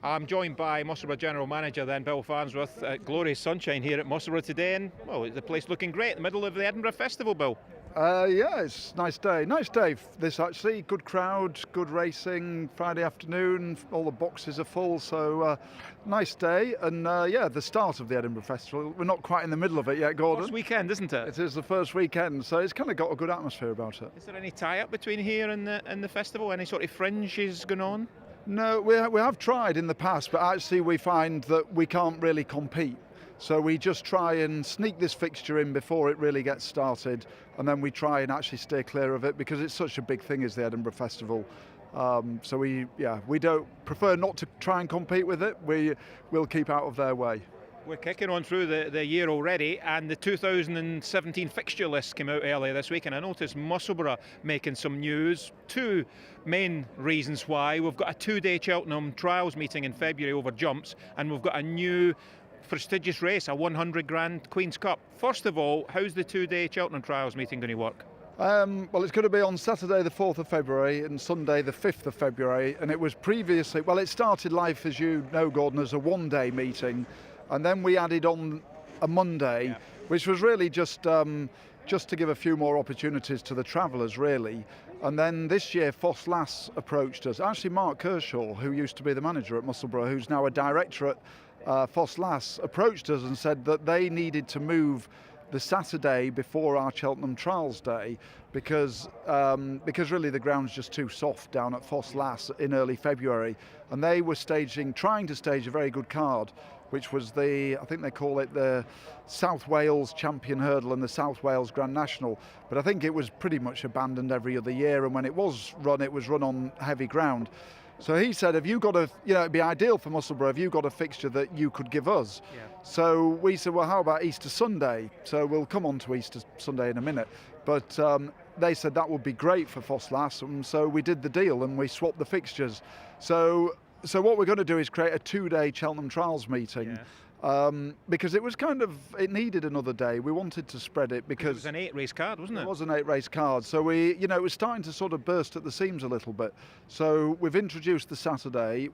I'm joined by Musselburgh General Manager Bill Farnsworth. Glorious sunshine here at Musselburgh today, and well, the place looking great in the middle of the Edinburgh Festival, Bill. Yeah, it's a nice day. Nice day this actually. Good crowd, good racing. Friday afternoon, all the boxes are full, so nice day. And yeah, the start of the Edinburgh Festival. We're not quite in the middle of it yet, Gordon. First weekend, isn't it? It is the first weekend, so it's kind of got a good atmosphere about it. Is there any tie-up between here and the festival? Any sort of fringes going on? No, we have tried in the past, but actually we find that we can't really compete. So we just try and sneak this fixture in before it really gets started, and then we try and actually stay clear of it because it's such a big thing as the Edinburgh Festival. So we don't prefer not to try and compete with it. We'll keep out of their way. We're kicking on through the year already, and the 2017 fixture list came out earlier this week, and I noticed Musselburgh making some news. Two main reasons why. We've got a two-day Cheltenham Trials meeting in February over jumps, and we've got a new prestigious race, a 100 grand Queen's Cup. First of all, how's the two-day Cheltenham Trials meeting going to work? Well, it's going to be on Saturday the 4th of February and Sunday the 5th of February, and it was previously, well, it started life, as you know, Gordon, as a one-day meeting, and then we added on a Monday, which was really just to give a few more opportunities to the travellers, really. And then this year, Foss Lass approached us. Actually, Mark Kershaw, who used to be the manager at Musselburgh, who's now a director at Foss Lass, approached us and said that they needed to move the Saturday before our Cheltenham Trials Day because really the ground's just too soft down at Foss Lass in early February, and they were trying to stage a very good card, which was I think they call it the South Wales Champion Hurdle and the South Wales Grand National, but I think it was pretty much abandoned every other year, and when it was run on heavy ground. So he said, have you got it'd be ideal for Musselburgh, have you got a fixture that you could give us? Yeah. So we said, well, how about Easter Sunday? So we'll come on to Easter Sunday in a minute. But they said that would be great for Foss Lass, and so we did the deal and we swapped the fixtures. So what we're going to do is create a two-day Cheltenham Trials meeting. Yeah. Because it needed another day. We wanted to spread it because it was an 8-race card, wasn't it? It was an 8-race card. So it was starting to sort of burst at the seams a little bit. So we've introduced the Saturday.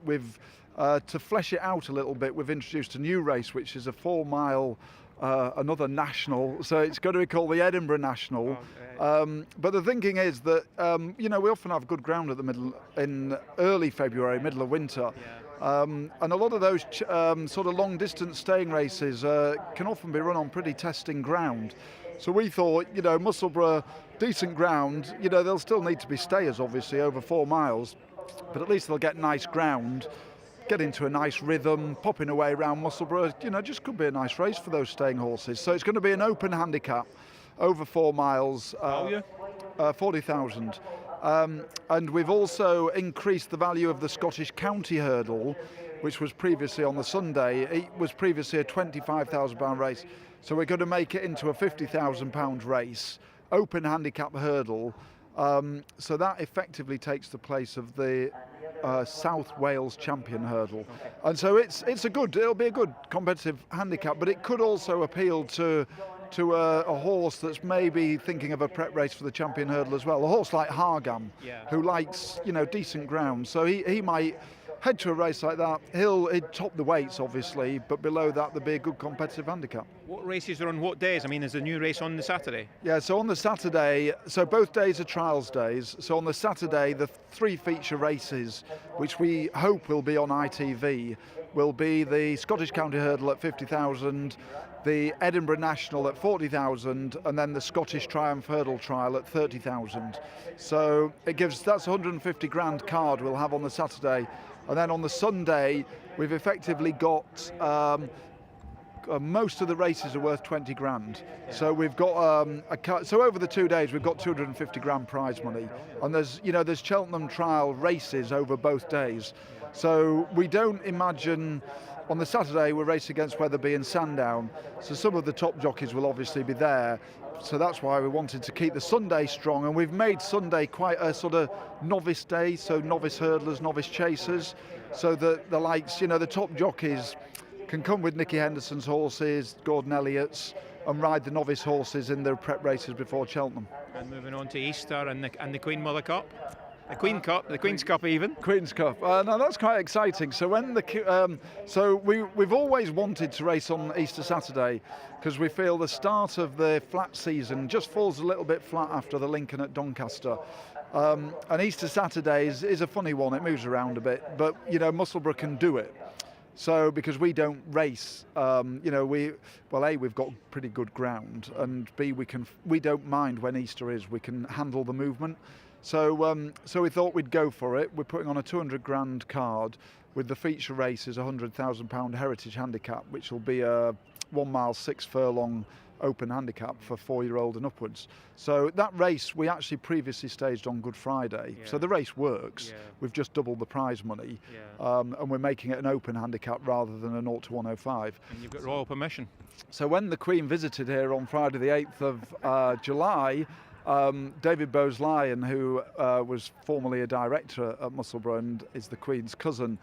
To flesh it out a little bit, we've introduced a new race, which is a 4-mile, another national. So it's going to be called the Edinburgh National. But the thinking is that we often have good ground at the middle in early February, middle of winter. Yeah. And a lot of those sort of long distance staying races can often be run on pretty testing ground. So we thought, Musselburgh, decent ground, they'll still need to be stayers obviously over 4 miles, but at least they'll get nice ground, get into a nice rhythm, popping away around Musselburgh, just could be a nice race for those staying horses. So it's going to be an open handicap over 4 miles, 40,000. And we've also increased the value of the Scottish County Hurdle, which was previously on the Sunday. It was previously a £25,000 race. So we're going to make it into a £50,000 race, open handicap hurdle. So that effectively takes the place of the South Wales Champion Hurdle. And so it'll be a good competitive handicap, but it could also appeal to a horse that's maybe thinking of a prep race for the Champion Hurdle as well. A horse like Hargam, who likes decent ground. So he might head to a race like that. He'd top the weights obviously, but below that there'd be a good competitive handicap. What races are on what days? I mean, is the new race on the Saturday? Yeah, so on the Saturday, so both days are trials days. So on the Saturday, the 3 feature races, which we hope will be on ITV, will be the Scottish County Hurdle at 50,000, the Edinburgh National at 40,000, and then the Scottish Triumph Hurdle Trial at 30,000. So that's a 150 grand card we'll have on the Saturday. And then on the Sunday, we've effectively got most of the races are worth 20 grand. Yeah. So we've got so over the 2 days we've got 250 grand prize money, and there's Cheltenham Trial races over both days. So we don't imagine on the Saturday we're racing against Wetherby and Sandown, so some of the top jockeys will obviously be there. So that's why we wanted to keep the Sunday strong, and we've made Sunday quite a sort of novice day, so novice hurdlers, novice chasers, so that the likes, the top jockeys can come with Nicky Henderson's horses, Gordon Elliott's, and ride the novice horses in their prep races before Cheltenham. And moving on to Easter and the Queen Mother Cup. The Queen's Cup even. Queen's Cup. No, that's quite exciting. So when we've always wanted to race on Easter Saturday because we feel the start of the flat season just falls a little bit flat after the Lincoln at Doncaster. And Easter Saturday is a funny one. It moves around a bit, but Musselburgh can do it. So because we don't race, A, we've got pretty good ground, and B, we don't mind when Easter is. We can handle the movement. So we thought we'd go for it. We're putting on a 200 grand card with the feature race is a £100,000 heritage handicap, which will be a 1 mile 6 furlong open handicap for 4-year-old and upwards. So that race we actually previously staged on Good Friday. Yeah. So the race works. Yeah. We've just doubled the prize money, Yeah. and we're making it an open handicap rather than a 0 to 105. And you've got royal permission. So when the Queen visited here on Friday the 8th of July, David Bowes-Lyon, who was formerly a director at Musselburgh and is the Queen's cousin,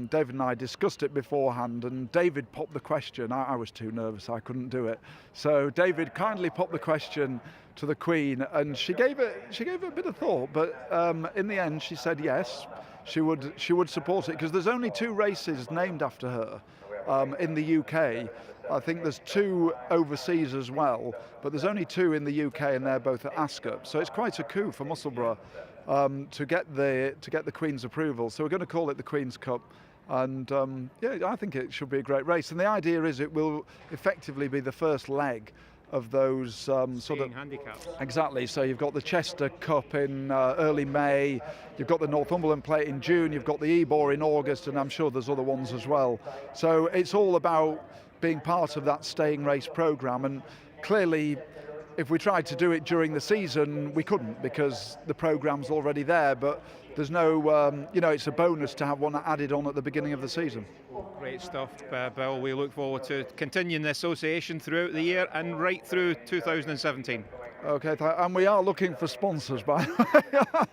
David and I discussed it beforehand, and David popped the question. I was too nervous, I couldn't do it. So David kindly popped the question to the Queen, and she gave it a bit of thought, but in the end she said yes, she would support it, because there's only 2 races named after her in the UK. I think there's 2 overseas as well, but there's only 2 in the UK, and they're both at Ascot. So it's quite a coup for Musselburgh to get the Queen's approval. So we're going to call it the Queen's Cup, and I think it should be a great race. And the idea is it will effectively be the first leg of those sort of handicaps. Exactly. So you've got the Chester Cup in early May, you've got the Northumberland Plate in June, you've got the Ebor in August, and I'm sure there's other ones as well. So it's all about being part of that staying race programme, and clearly if we tried to do it during the season we couldn't, because the programme's already there, but there's no it's a bonus to have one added on at the beginning of the season. Great stuff, Bill. We look forward to continuing the association throughout the year and right through 2017. Okay, and we are looking for sponsors, by the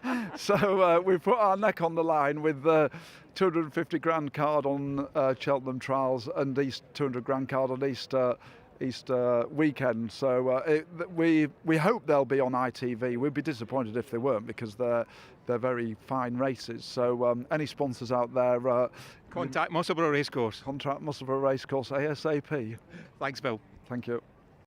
way. So we've put our neck on the line with the 250 grand card on Cheltenham Trials and 200 grand card on Easter weekend. So we hope they'll be on ITV. We'd be disappointed if they weren't, because they're very fine races. So any sponsors out there, contact Musselburgh Racecourse. Contact Musselburgh Racecourse ASAP. Thanks, Bill. Thank you.